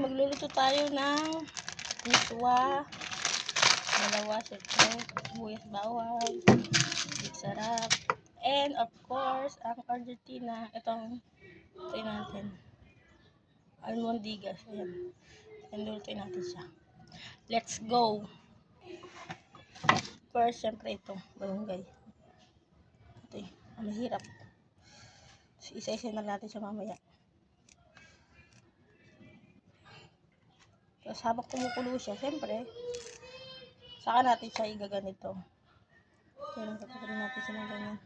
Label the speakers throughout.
Speaker 1: magluluto tayo ng iswa. Dalawa, syempre, sibuyas bawang, sarap. And of course, ang Argentina, itong natin. Almondigas. Ayan. And lutuin natin siya. Let's go! First, syempre ito, balunggay. Ito eh, mahirap. Isa-isa na natin siya mamaya. Tapos habang kumukulo siya, syempre, saka natin siya igaganito. Kaya pagkakaroon natin siya ng ganyan.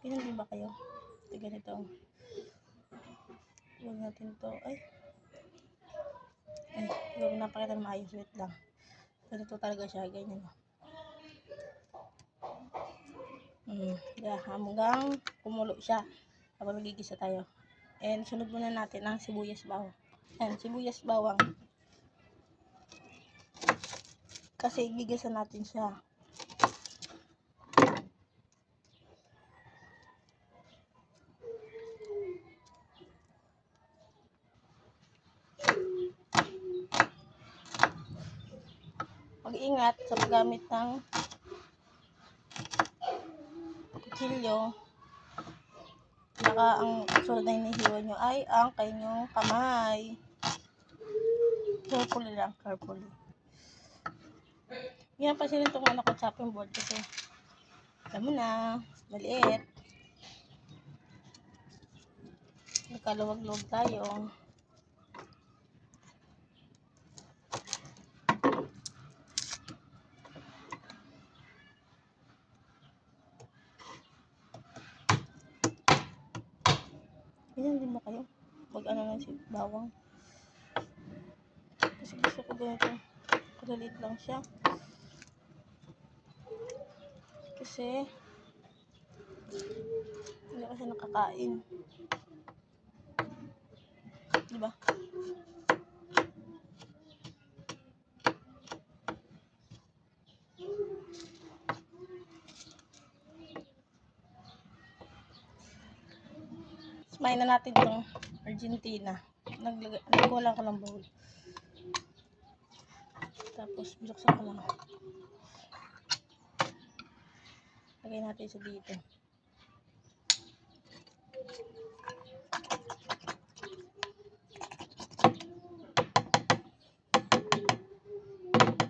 Speaker 1: Ganyan din ba kayo? Ito ganito. Huwag natin ito. Ay, huwag napakita na maayos. Wait lang. Ganito talaga siya. Ganyan. Hanggang kumulo siya. Habang magigisa tayo. And sunod muna natin ang sibuyas bawang. Ayan, sibuyas bawang. Kasi gigisan natin siya. Mag-ingat sa paggamit ng kutsilyo. Saka ang sunod na hinihiwa nyo ay ang kanyang kamay. Carefully lang, carefully. Yan pa sila itong ano ko chopping board kasi alam mo na, maliit. Nagkaluwag-luwag tayo. Ganyan din ba kayo? Mag-ano lang si bawang. Kasi gusto ko ganito. Kaliit lang siya. Kasi hindi kasi nakakain. Diba? Smain na natin itong Argentina. Nagkulang ko ng bowl. Tapos binuksan ko lang. Lagay natin sa dito.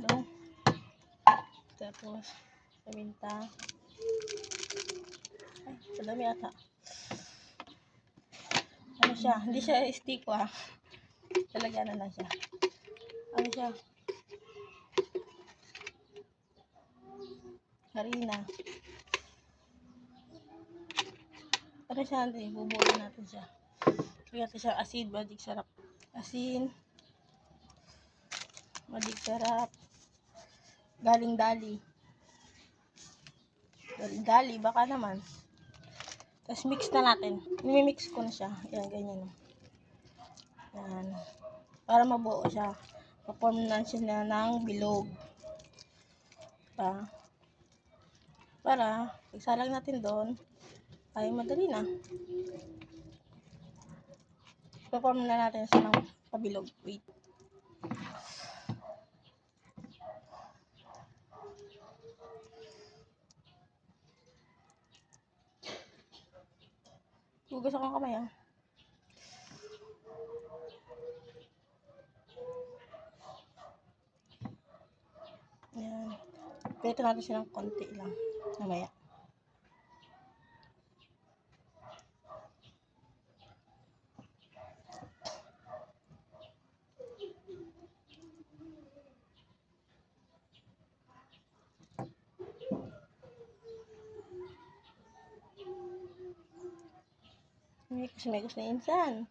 Speaker 1: No? Tapos paminta. Ay, madami ata. Ano siya? Hindi siya stick ah. Talagyan na lang siya. Ano siya? Harina. Ano siya? Hindi. Bubuo natin siya. Lagyan natin siya asin. Madig sarap. Asin. Madig sarap. Galing dali. Galing dali. Baka naman. Tapos mix na natin. Mimix ko na siya. Yan, ganyan. Yan. Para mabuo siya. Pa-form na siya ng bilog. Para pagsalang natin doon ay madali na. Pa-form na natin siya ng pabilog. Wait. Hugas akong kamay ah. Yan. Pwede natin siya ng konti lang. Mamaya. Megos na insan.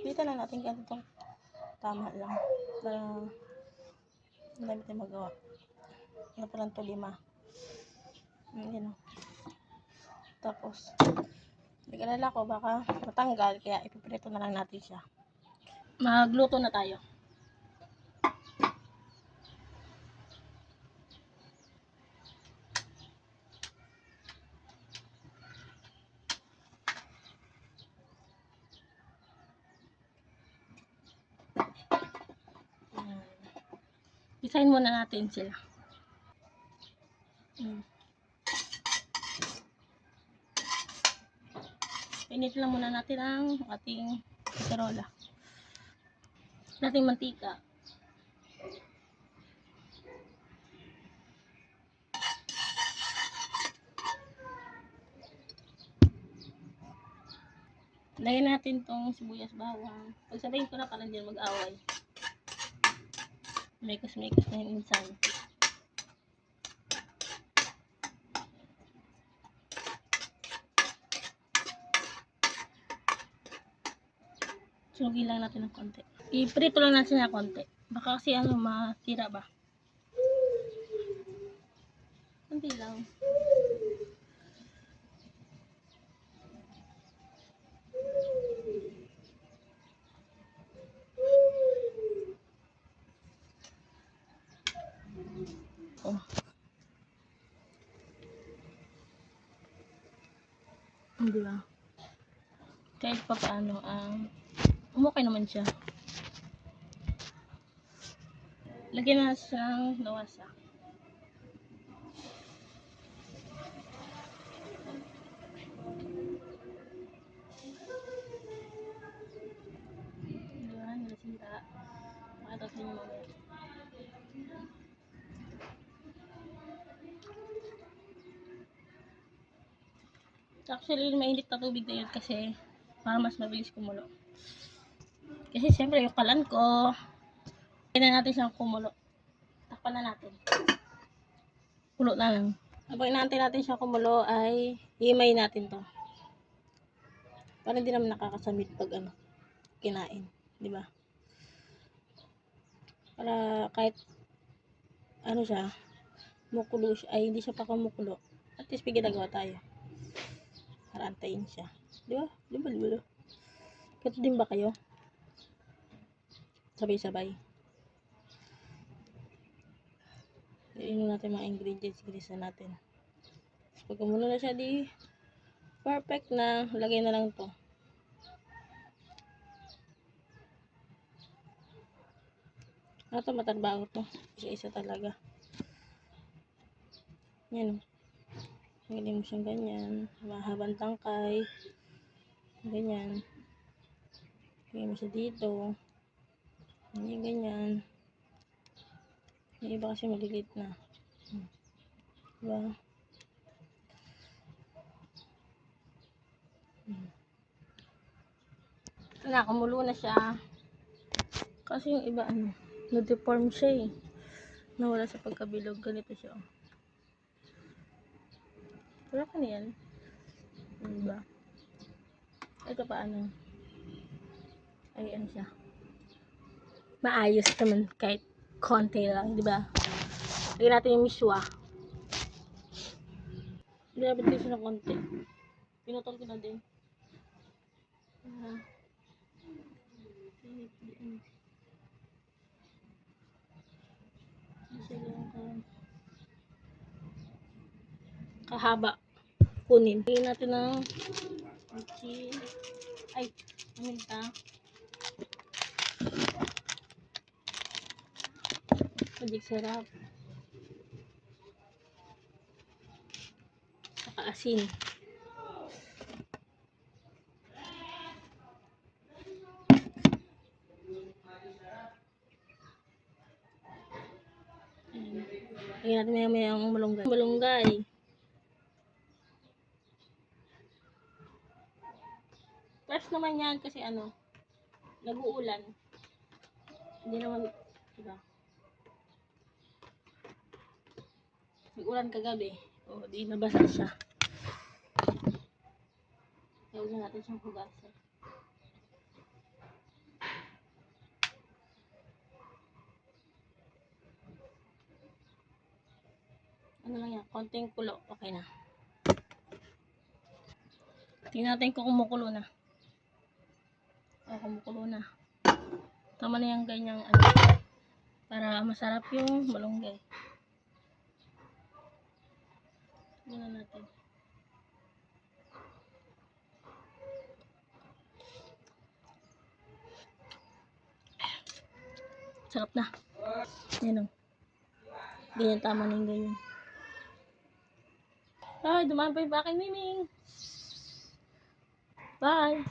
Speaker 1: Dito na natin ganito. Tama lang. Para ang dami tayo magawa. Ano pa lang ito, 5. Yan o. Tapos, nag-alala ko baka matanggal. Kaya ipiprito na lang natin siya. Magluto na tayo. Isahin muna natin sila. Init lang muna natin ang ating kaserola. Nating mantika. Lagyan natin tong sibuyas bawang. Pagsabayin ko na para hindi mag-away. Mekos-mekos na yung insan. Sunugin lang natin ng konti. I-prito lang natin na konti. Baka kasi matira ba. Konti lang. Oh. Hindi ba? Kahit pa paano, umukay naman siya. Lagyan na siyang nawasa. Diba? Nilasinta. Makita sa inyo mamaya. Actually, mainit na tubig na yun kasi para mas mabilis kumulo. Kasi siyempre yung kalan ko, kaya natin siyang kumulo. Takpan na natin. Kulo na lang. Habang inaantay natin siyang kumulo ay himay natin to. Para hindi naman nakakasamit pag kinain. Di ba? Para kahit siya, mukulo siya, ay hindi siya pa kumukulo. At least may ginagawa tayo. Para antayin siya. Di ba? Di ba? Kato din ba kayo? Sabay-sabay. Iinom natin mga ingredients. Gilisa natin. Tapos pag kumulo na siya, di perfect na. Lagay na lang to. Ito matarbaho to. Isa-isa talaga. Yan. Lagyan mo siyang ganyan. Mahabang tangkay. Ganyan. Lagyan mo siya dito. Ganyan. Yung iba kasi malilit na. Diba? Kumulo na siya. Kasi yung iba na-deform siya eh. Nawala sa pagkabilog. Ganito siya. Wala ka na yan. Diba? Ito pa ay siya. Maayos naman kahit konti lang, diba? Lagyan natin yung miswa. Dinabit ko siya ng konti. Pinutol ko na din. Kahaba. Kunin. Lagyan natin ng paminta. Magic sarap. Saka asin. Lagyan natin maya ang malunggay. Malunggay. Fresh naman yan kasi nag-uulan. Hindi naman, diba? Nag-ulan kagabi. O, di nabasa siya. Huwag na natin siyang hugasan. Lang yan, konting kulo. Okay na. Tingnan natin kung kumukulo na. Kumukulo na. Tama na yung ganyang para masarap yung malunggay. Tingnan natin. Sarap na. Yan o. Ganyan, tama na yung ganyan. Ay, dumaan pa yung aking miming. Bye!